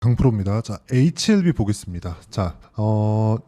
강프로입니다. 자, HLB 보겠습니다. 자,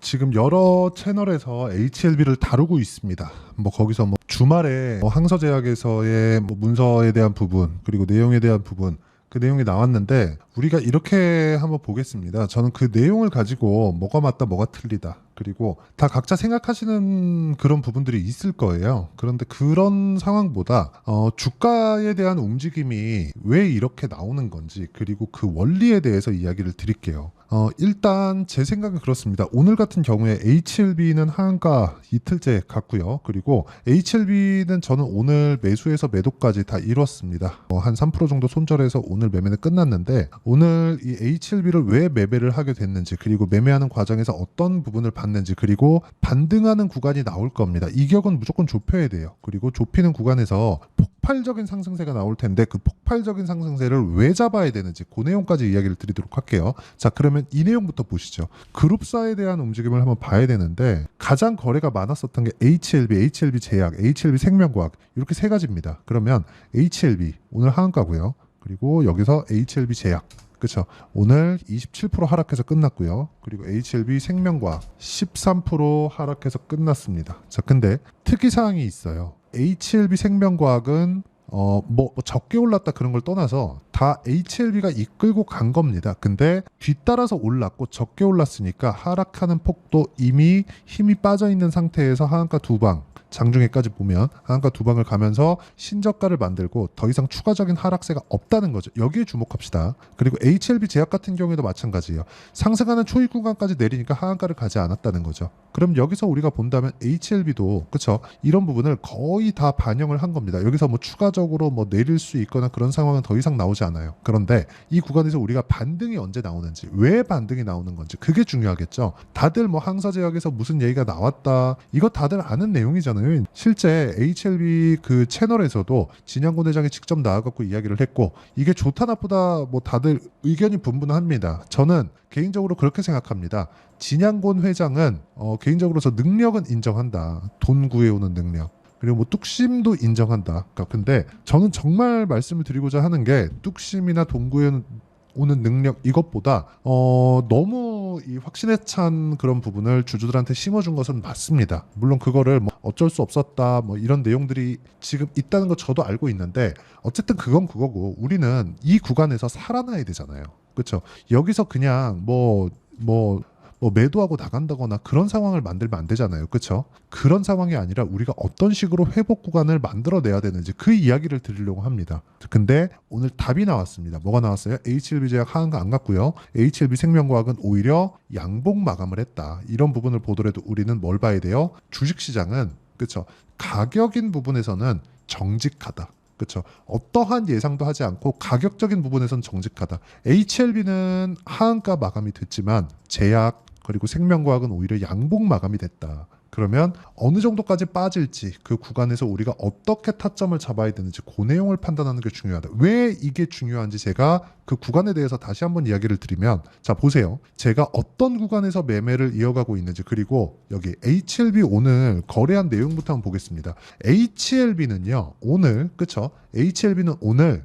지금 여러 채널에서 HLB를 다루고 있습니다. 뭐 거기서 뭐 주말에 항서제약에서의 뭐 문서에 대한 부분, 그리고 내용에 대한 부분, 그 내용이 나왔는데 우리가 이렇게 한번 보겠습니다. 저는 그 내용을 가지고 뭐가 맞다, 뭐가 틀리다. 그리고 다 각자 생각하시는 그런 부분들이 있을 거예요. 그런데 그런 상황보다 주가에 대한 움직임이 왜 이렇게 나오는 건지, 그리고 그 원리에 대해서 이야기를 드릴게요. 일단 제 생각은 그렇습니다. 오늘 같은 경우에 HLB는 하한가 이틀째 갔고요. 그리고 HLB는 저는 오늘 매수에서 매도까지 다 이뤘습니다. 한 3% 정도 손절해서 오늘 매매는 끝났는데, 오늘 이 HLB를 왜 매매를 하게 됐는지, 그리고 매매하는 과정에서 어떤 부분을 봤는지, 그리고 반등하는 구간이 나올 겁니다. 이격은 무조건 좁혀야 돼요. 그리고 좁히는 구간에서 폭발적인 상승세가 나올 텐데, 그 폭발적인 상승세를 왜 잡아야 되는지 그 내용까지 이야기를 드리도록 할게요. 자, 그러면 이 내용부터 보시죠. 그룹사에 대한 움직임을 한번 봐야 되는데, 가장 거래가 많았었던 게 HLB, HLB 제약, HLB 생명과학, 이렇게 세 가지입니다. 그러면 HLB 오늘 하한가고요. 그리고 여기서 HLB 제약, 그렇죠. 오늘 27% 하락해서 끝났고요. 그리고 HLB 생명과학 13% 하락해서 끝났습니다. 자, 근데 특이사항이 있어요. HLB 생명과학은 뭐 적게 올랐다 그런 걸 떠나서 다 HLB가 이끌고 간 겁니다. 근데 뒤따라서 올랐고 적게 올랐으니까 하락하는 폭도 이미 힘이 빠져 있는 상태에서 하한가 두 방, 장중에까지 보면 하한가 두 방을 가면서 신저가를 만들고 더 이상 추가적인 하락세가 없다는 거죠. 여기에 주목합시다. 그리고 HLB 제약 같은 경우에도 마찬가지예요. 상승하는 초입 구간까지 내리니까 하한가를 가지 않았다는 거죠. 그럼 여기서 우리가 본다면 HLB도 그쵸, 이런 부분을 거의 다 반영을 한 겁니다. 여기서 뭐 추가적으로 뭐 내릴 수 있거나 그런 상황은 더 이상 나오지 않아요. 그런데 이 구간에서 우리가 반등이 언제 나오는지, 왜 반등이 나오는 건지, 그게 중요하겠죠. 다들 뭐 항사제약에서 무슨 얘기가 나왔다, 이거 다들 아는 내용이잖아요. 실제 HLB 그 채널에서도 진양곤 회장이 직접 나와갖고 이야기를 했고, 이게 좋다 나쁘다 뭐 다들 의견이 분분합니다. 저는 개인적으로 그렇게 생각합니다. 진양곤 회장은 개인적으로 저 능력은 인정한다. 돈 구해오는 능력. 그리고 뭐 뚝심도 인정한다. 그러니까 근데 저는 정말 말씀을 드리고자 하는 게, 뚝심이나 돈 구해오는 능력 이것보다 너무 이 확신에 찬 그런 부분을 주주들한테 심어준 것은 맞습니다. 물론 그거를 뭐 어쩔 수 없었다 뭐 이런 내용들이 지금 있다는 거 저도 알고 있는데, 어쨌든 그건 그거고 우리는 이 구간에서 살아나야 되잖아요. 그렇죠? 여기서 그냥 뭐 매도하고 나간다거나 그런 상황을 만들면 안 되잖아요. 그렇죠? 그런 상황이 아니라 우리가 어떤 식으로 회복 구간을 만들어내야 되는지 그 이야기를 드리려고 합니다. 근데 오늘 답이 나왔습니다. 뭐가 나왔어요? HLB 제약 하한가 안 갔고요. HLB 생명과학은 오히려 양봉 마감을 했다. 이런 부분을 보더라도 우리는 뭘 봐야 돼요? 주식시장은 그렇죠, 가격인 부분에서는 정직하다. 그렇죠. 어떠한 예상도 하지 않고 가격적인 부분에선 정직하다. HLB는 하한가 마감이 됐지만 제약 그리고 생명과학은 오히려 양봉 마감이 됐다. 그러면 어느 정도까지 빠질지, 그 구간에서 우리가 어떻게 타점을 잡아야 되는지 그 내용을 판단하는 게 중요하다. 왜 이게 중요한지 제가 그 구간에 대해서 다시 한번 이야기를 드리면, 자 보세요. 제가 어떤 구간에서 매매를 이어가고 있는지, 그리고 여기 HLB 오늘 거래한 내용부터 한번 보겠습니다. HLB는요 오늘 그쵸? HLB는 오늘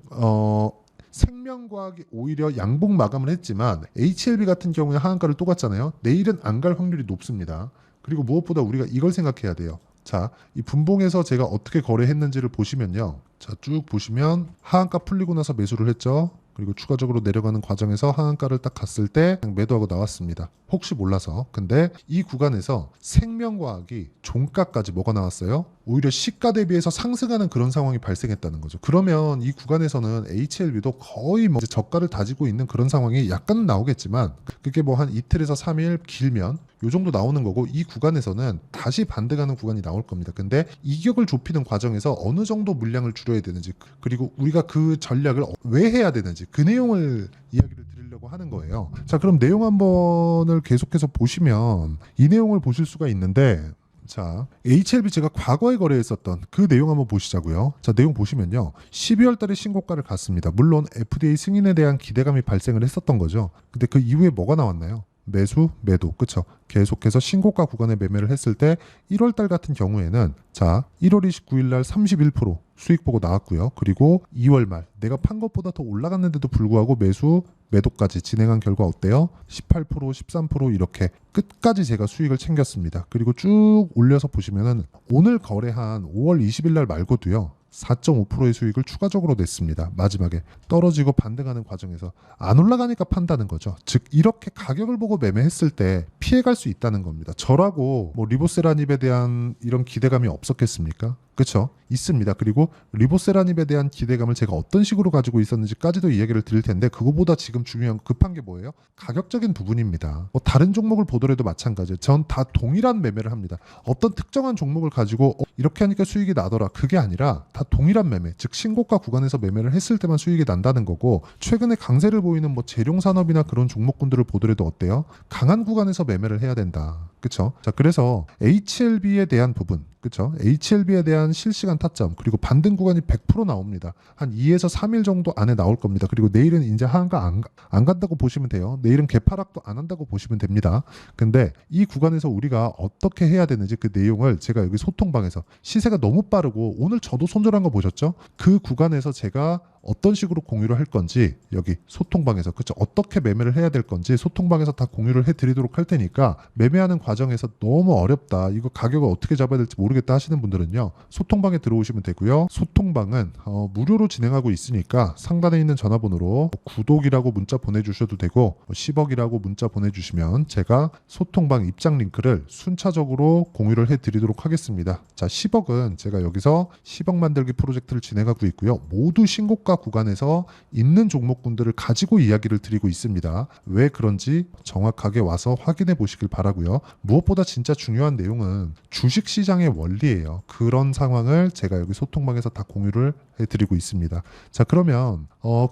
생명과학이 오히려 양봉 마감을 했지만 HLB 같은 경우에 하한가를 또 갔잖아요. 내일은 안 갈 확률이 높습니다. 그리고 무엇보다 우리가 이걸 생각해야 돼요. 자, 이 분봉에서 제가 어떻게 거래했는지를 보시면요. 자, 쭉 보시면 하한가 풀리고 나서 매수를 했죠. 그리고 추가적으로 내려가는 과정에서 하한가를 딱 갔을 때 그냥 매도하고 나왔습니다. 혹시 몰라서. 근데 이 구간에서 생명과학이 종가까지 뭐가 나왔어요? 오히려 시가 대비해서 상승하는 그런 상황이 발생했다는 거죠. 그러면 이 구간에서는 HLB도 거의 뭐 저가를 다지고 있는 그런 상황이 약간 나오겠지만, 그게 뭐 한 이틀에서 3일 길면 요 정도 나오는 거고, 이 구간에서는 다시 반등하는 구간이 나올 겁니다. 근데 이격을 좁히는 과정에서 어느 정도 물량을 줄여야 되는지, 그리고 우리가 그 전략을 왜 해야 되는지 그 내용을 이야기를 드리려고 하는 거예요. 자, 그럼 내용 한번을 계속해서 보시면 이 내용을 보실 수가 있는데, 자, HLB 제가 과거에 거래했었던 그 내용 한번 보시자고요. 자, 내용 보시면요. 12월 달에 신고가를 갔습니다. 물론 FDA 승인에 대한 기대감이 발생을 했었던 거죠. 근데 그 이후에 뭐가 나왔나요? 매수, 매도, 그쵸? 계속해서 신고가 구간에 매매를 했을 때 1월 달 같은 경우에는 자, 1월 29일 날 31%, 수익 보고 나왔고요. 그리고 2월 말 내가 판 것보다 더 올라갔는데도 불구하고 매도까지 진행한 결과 어때요? 18%, 13% 이렇게 끝까지 제가 수익을 챙겼습니다. 그리고 쭉 올려서 보시면은 오늘 거래한 5월 20일 날 말고도요. 4.5%의 수익을 추가적으로 냈습니다. 마지막에 떨어지고 반등하는 과정에서 안 올라가니까 판다는 거죠. 즉 이렇게 가격을 보고 매매했을 때 피해갈 수 있다는 겁니다. 저라고 뭐 리보세라닙에 대한 이런 기대감이 없었겠습니까? 그렇죠? 있습니다. 그리고 리보세라닙에 대한 기대감을 제가 어떤 식으로 가지고 있었는지까지도 이야기를 드릴 텐데 그거보다 지금 중요한 급한 게 뭐예요? 가격적인 부분입니다. 뭐 다른 종목을 보더라도 마찬가지예요. 전 다 동일한 매매를 합니다. 어떤 특정한 종목을 가지고 이렇게 하니까 수익이 나더라. 그게 아니라 다 동일한 매매, 즉 신고가 구간에서 매매를 했을 때만 수익이 난다는 거고 최근에 강세를 보이는 뭐 재룡산업이나 그런 종목군들을 보더라도 어때요? 강한 구간에서 매매를 해야 된다. 그렇죠? 자, 그래서 HLB에 대한 부분, 그렇죠? HLB에 대한 실시간 타점 그리고 반등 구간이 100% 나옵니다. 한 2에서 3일 정도 안에 나올 겁니다. 그리고 내일은 이제 하한가 안 간다고 보시면 돼요. 내일은 개파락도 안 한다고 보시면 됩니다. 근데 이 구간에서 우리가 어떻게 해야 되는지 그 내용을 제가 여기 소통방에서 시세가 너무 빠르고 오늘 저도 손절한 거 보셨죠? 그 구간에서 제가 어떤 식으로 공유를 할 건지 여기 소통방에서 그렇죠? 어떻게 매매를 해야 될 건지 소통방에서 다 공유를 해드리도록 할 테니까 매매하는 과정에서 너무 어렵다 이거 가격을 어떻게 잡아야 될지 모르겠다 하시는 분들은요 소통방에 들어오시면 되고요. 소통방은 무료로 진행하고 있으니까 상단에 있는 전화번호로 구독이라고 문자 보내주셔도 되고 10억이라고 문자 보내주시면 제가 소통방 입장 링크를 순차적으로 공유를 해드리도록 하겠습니다. 자, 10억은 제가 여기서 10억 만들기 프로젝트를 진행하고 있고요. 모두 신고가 구간에서 있는 종목군들을 가지고 이야기를 드리고 있습니다. 왜 그런지 정확하게 와서 확인해 보시길 바라고요. 무엇보다 진짜 중요한 내용은 주식시장의 원리예요. 그런 상황을 제가 여기 소통방에서 다 공유를 해드리고 있습니다. 자, 그러면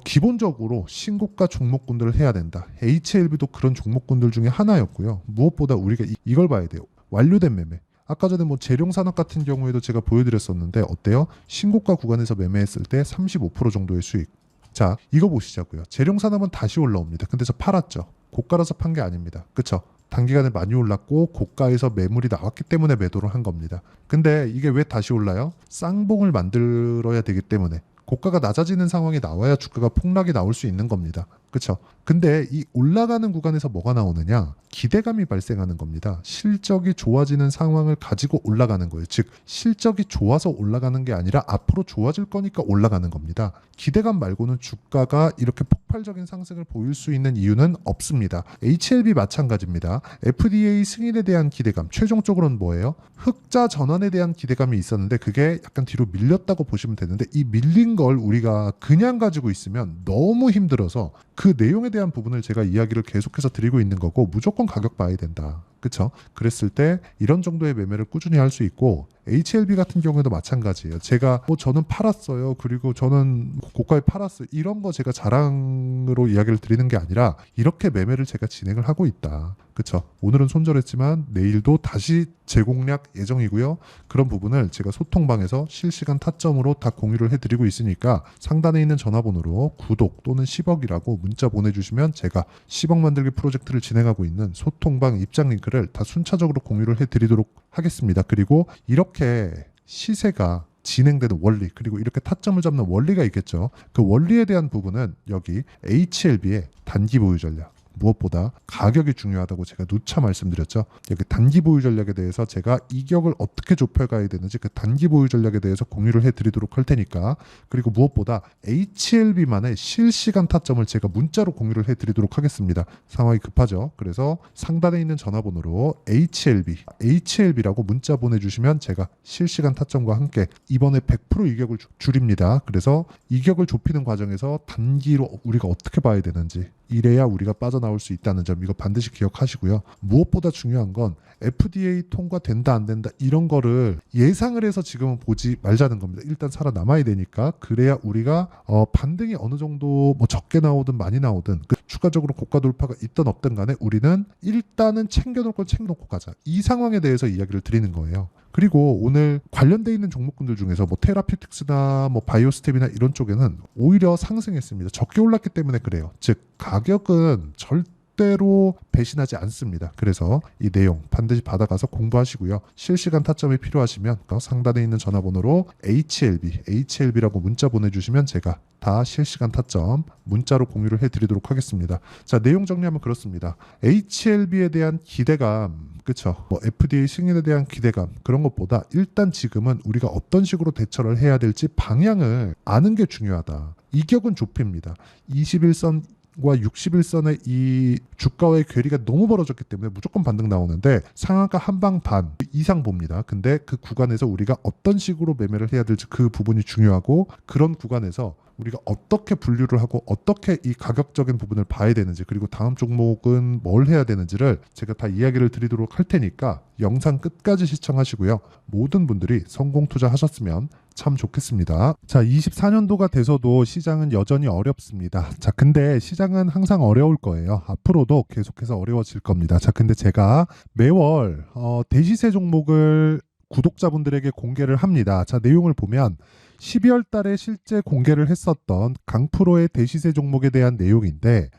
기본적으로 신고가 종목군들을 해야 된다. HLB도 그런 종목군들 중에 하나였고요. 무엇보다 우리가 이걸 봐야 돼요. 완료된 매매. 아까 전에 뭐 재룡산업 같은 경우에도 제가 보여드렸었는데 어때요? 신고가 구간에서 매매했을 때 35% 정도의 수익. 자, 이거 보시자고요. 재룡산업은 다시 올라옵니다. 근데 저 팔았죠. 고가라서 판 게 아닙니다. 그쵸? 단기간에 많이 올랐고 고가에서 매물이 나왔기 때문에 매도를 한 겁니다. 근데 이게 왜 다시 올라요? 쌍봉을 만들어야 되기 때문에 고가가 낮아지는 상황이 나와야 주가가 폭락이 나올 수 있는 겁니다. 그렇죠? 근데 이 올라가는 구간에서 뭐가 나오느냐? 기대감이 발생하는 겁니다. 실적이 좋아지는 상황을 가지고 올라가는 거예요. 즉 실적이 좋아서 올라가는 게 아니라 앞으로 좋아질 거니까 올라가는 겁니다. 기대감 말고는 주가가 이렇게 폭발적인 상승을 보일 수 있는 이유는 없습니다. HLB 마찬가지입니다. FDA 승인에 대한 기대감, 최종적으로는 뭐예요? 흑자 전환에 대한 기대감이 있었는데 그게 약간 뒤로 밀렸다고 보시면 되는데 이 밀린 걸 우리가 그냥 가지고 있으면 너무 힘들어서 그 내용에 대한 부분을 제가 이야기를 계속해서 드리고 있는 거고 무조건 가격 봐야 된다. 그렇죠? 그랬을 때 이런 정도의 매매를 꾸준히 할 수 있고 HLB 같은 경우에도 마찬가지예요. 제가 저는 팔았어요. 그리고 저는 고가에 팔았어요. 이런 거 제가 자랑으로 이야기를 드리는 게 아니라 이렇게 매매를 제가 진행을 하고 있다. 그렇죠? 오늘은 손절했지만 내일도 다시 재공략 예정이고요. 그런 부분을 제가 소통방에서 실시간 타점으로 다 공유를 해드리고 있으니까 상단에 있는 전화번호로 구독 또는 10억이라고 문자 보내주시면 제가 10억 만들기 프로젝트를 진행하고 있는 소통방 입장 링크를 다 순차적으로 공유를 해드리도록 하겠습니다. 그리고 이렇게 시세가 진행되는 원리 그리고 이렇게 타점을 잡는 원리가 있겠죠. 그 원리에 대한 부분은 여기 HLB의 단기 보유 전략 무엇보다 가격이 중요하다고 제가 누차 말씀드렸죠. 여기 단기 보유 전략에 대해서 제가 이격을 어떻게 좁혀가야 되는지 그 단기 보유 전략에 대해서 공유를 해드리도록 할 테니까 그리고 무엇보다 HLB만의 실시간 타점을 제가 문자로 공유를 해드리도록 하겠습니다. 상황이 급하죠. 그래서 상단에 있는 전화번호로 HLB라고 문자 보내주시면 제가 실시간 타점과 함께 이번에 100% 이격을 줄입니다. 그래서 이격을 좁히는 과정에서 단기로 우리가 어떻게 봐야 되는지 이래야 우리가 빠져나올 수 있다는 점 이거 반드시 기억하시고요. 무엇보다 중요한 건 FDA 통과된다 안 된다 이런 거를 예상을 해서 지금은 보지 말자는 겁니다. 일단 살아남아야 되니까 그래야 우리가 반등이 어느 정도 뭐 적게 나오든 많이 나오든 추가적으로 고가 돌파가 있든 없든 간에 우리는 일단은 챙겨놓을 건 챙겨놓고 가자. 이 상황에 대해서 이야기를 드리는 거예요. 그리고 오늘 관련돼 있는 종목군들 중에서 뭐 테라피틱스나 뭐 바이오스텝이나 이런 쪽에는 오히려 상승했습니다. 적게 올랐기 때문에 그래요. 즉 가격은 절대 절대로 배신하지 않습니다. 그래서 이 내용 반드시 받아가서 공부하시고요. 실시간 타점이 필요하시면 상단에 있는 전화번호로 HLB라고 문자 보내주시면 제가 다 실시간 타점 문자로 공유를 해드리도록 하겠습니다. 자, 내용 정리하면 그렇습니다. HLB에 대한 기대감, 그쵸? 뭐 FDA 승인에 대한 기대감 그런 것보다 일단 지금은 우리가 어떤 식으로 대처를 해야 될지 방향을 아는 게 중요하다. 이격은 좁힙니다. 21선과 61선의 이 주가와의 괴리가 너무 벌어졌기 때문에 무조건 반등 나오는데 상한가 한방 반 이상 봅니다. 근데 그 구간에서 우리가 어떤 식으로 매매를 해야 될지 그 부분이 중요하고, 그런 구간에서 우리가 어떻게 분류를 하고 어떻게 이 가격적인 부분을 봐야 되는지, 그리고 다음 종목은 뭘 해야 되는지를 제가 다 이야기를 드리도록 할 테니까 영상 끝까지 시청하시고요. 모든 분들이 성공 투자하셨으면 참 좋겠습니다. 자, 24년도가 돼서도 시장은 여전히 어렵습니다. 자, 근데 시장은 항상 어려울 거예요. 앞으로도 계속해서 어려워질 겁니다. 자, 근데 제가 매월 대시세 종목을 구독자분들에게 공개를 합니다. 자, 내용을 보면 12월 달에 실제 공개를 했었던 강프로의 대시세 종목에 대한 내용인데,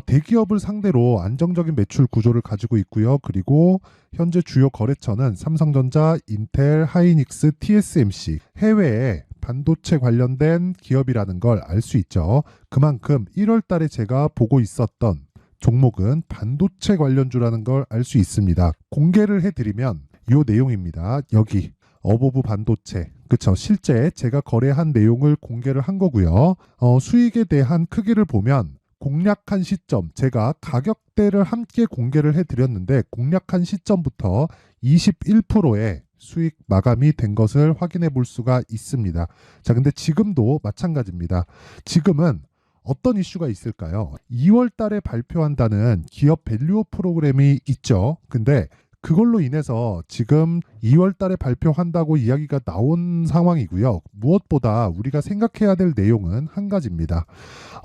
대기업을 상대로 안정적인 매출 구조를 가지고 있고요. 그리고 현재 주요 거래처는 삼성전자, 인텔, 하이닉스, TSMC, 해외에 반도체 관련된 기업이라는 걸 알 수 있죠. 그만큼 1월 달에 제가 보고 있었던 종목은 반도체 관련주라는 걸 알 수 있습니다. 공개를 해드리면 이 내용입니다. 여기 어보브 반도체, 그쵸? 실제 제가 거래한 내용을 공개를 한 거고요. 수익에 대한 크기를 보면 공략한 시점, 제가 가격대를 함께 공개를 해드렸는데 공략한 시점부터 21%의 수익 마감이 된 것을 확인해 볼 수가 있습니다. 자, 근데 지금도 마찬가지입니다. 지금은 어떤 이슈가 있을까요? 2월 달에 발표한다는 기업 밸류업 프로그램이 있죠. 근데 그걸로 인해서 지금 2월 달에 발표한다고 이야기가 나온 상황이고요. 무엇보다 우리가 생각해야 될 내용은 한 가지입니다.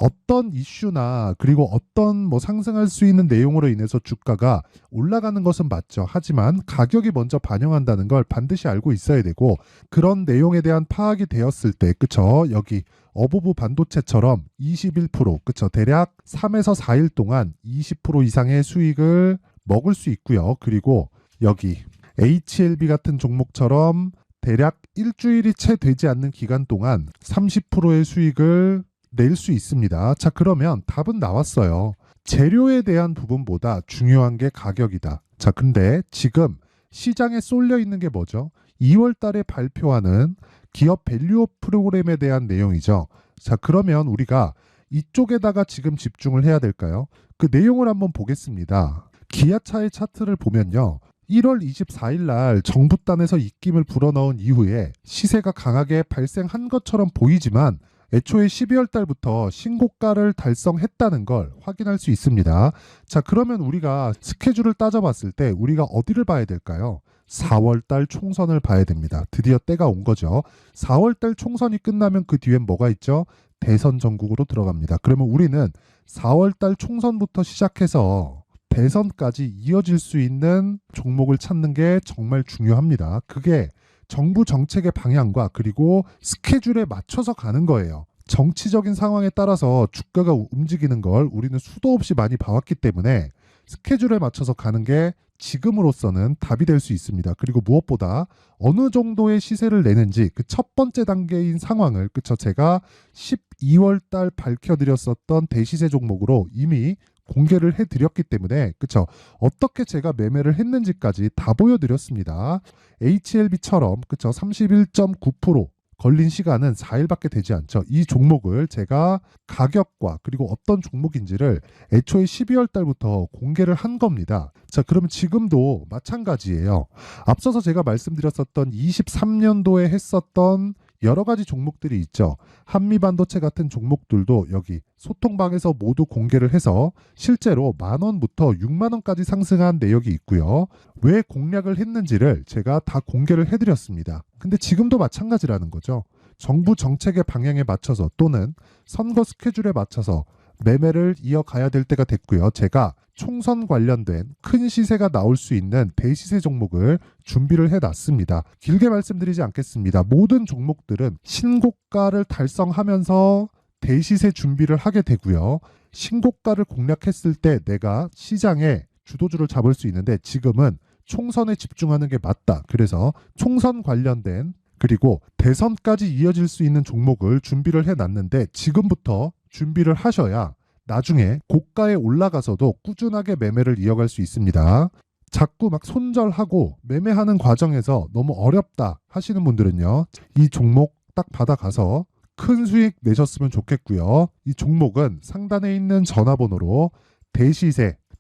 어떤 이슈나 그리고 어떤 상승할 수 있는 내용으로 인해서 주가가 올라가는 것은 맞죠. 하지만 가격이 먼저 반영한다는 걸 반드시 알고 있어야 되고, 그런 내용에 대한 파악이 되었을 때, 그쵸? 여기 어보브 반도체처럼 21%, 그쵸? 대략 3에서 4일 동안 20% 이상의 수익을 먹을 수 있고요. 그리고 여기 HLB 같은 종목처럼 대략 일주일이 채 되지 않는 기간 동안 30%의 수익을 낼 수 있습니다. 자, 그러면 답은 나왔어요. 재료에 대한 부분보다 중요한 게 가격이다. 자, 근데 지금 시장에 쏠려 있는 게 뭐죠? 2월 달에 발표하는 기업 밸류업 프로그램에 대한 내용이죠. 자, 그러면 우리가 이쪽에다가 지금 집중을 해야 될까요? 그 내용을 한번 보겠습니다. 기아차의 차트를 보면요. 1월 24일 날 정부단에서 입김을 불어넣은 이후에 시세가 강하게 발생한 것처럼 보이지만 애초에 12월 달부터 신고가를 달성했다는 걸 확인할 수 있습니다. 자, 그러면 우리가 스케줄을 따져봤을 때 우리가 어디를 봐야 될까요? 4월 달 총선을 봐야 됩니다. 드디어 때가 온 거죠. 4월 달 총선이 끝나면 그 뒤엔 뭐가 있죠? 대선 전국으로 들어갑니다. 그러면 우리는 4월 달 총선부터 시작해서 대선까지 이어질 수 있는 종목을 찾는 게 정말 중요합니다. 그게 정부 정책의 방향과 그리고 스케줄에 맞춰서 가는 거예요. 정치적인 상황에 따라서 주가가 움직이는 걸 우리는 수도 없이 많이 봐왔기 때문에 스케줄에 맞춰서 가는 게 지금으로서는 답이 될 수 있습니다. 그리고 무엇보다 어느 정도의 시세를 내는지 그 첫 번째 단계인 상황을, 그쵸? 제가 12월 달 밝혀드렸었던 대시세 종목으로 이미 공개를 해드렸기 때문에, 그쵸? 어떻게 제가 매매를 했는지까지 다 보여드렸습니다. HLB처럼, 그쵸? 31.9% 걸린 시간은 4일밖에 되지 않죠. 이 종목을 제가 가격과 그리고 어떤 종목인지를 애초에 12월 달부터 공개를 한 겁니다. 자, 그러면 지금도 마찬가지예요. 앞서서 제가 말씀드렸었던 23년도에 했었던 여러 가지 종목들이 있죠. 한미반도체 같은 종목들도 여기 소통방에서 모두 공개를 해서 실제로 10,000원부터 60,000원까지 상승한 내역이 있고요. 왜 공략을 했는지를 제가 다 공개를 해드렸습니다. 근데 지금도 마찬가지라는 거죠. 정부 정책의 방향에 맞춰서 또는 선거 스케줄에 맞춰서 매매를 이어가야 될 때가 됐고요. 제가 총선 관련된 큰 시세가 나올 수 있는 대시세 종목을 준비를 해놨습니다. 길게 말씀드리지 않겠습니다. 모든 종목들은 신고가를 달성하면서 대시세 준비를 하게 되고요. 신고가를 공략했을 때 내가 시장에 주도주를 잡을 수 있는데 지금은 총선에 집중하는 게 맞다. 그래서 총선 관련된 그리고 대선까지 이어질 수 있는 종목을 준비를 해놨는데 지금부터 준비를 하셔야 나중에 고가에 올라가서도 꾸준하게 매매를 이어갈 수 있습니다. 자꾸 막 손절하고 매매하는 과정에서 너무 어렵다 하시는 분들은요. 이 종목 딱 받아가서 큰 수익 내셨으면 좋겠고요. 이 종목은 상단에 있는 전화번호로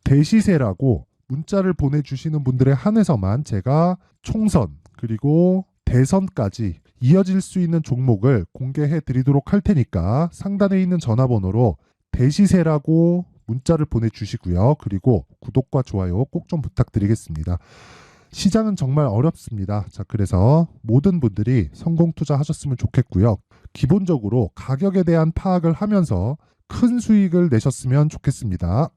대시세라고 문자를 보내주시는 분들에 한해서만 제가 총선 그리고 대선까지 이어질 수 있는 종목을 공개해 드리도록 할 테니까 상단에 있는 전화번호로 대시세라고 문자를 보내주시고요. 그리고 구독과 좋아요 꼭 좀 부탁드리겠습니다. 시장은 정말 어렵습니다. 자, 그래서 모든 분들이 성공 투자하셨으면 좋겠고요. 기본적으로 가격에 대한 파악을 하면서 큰 수익을 내셨으면 좋겠습니다.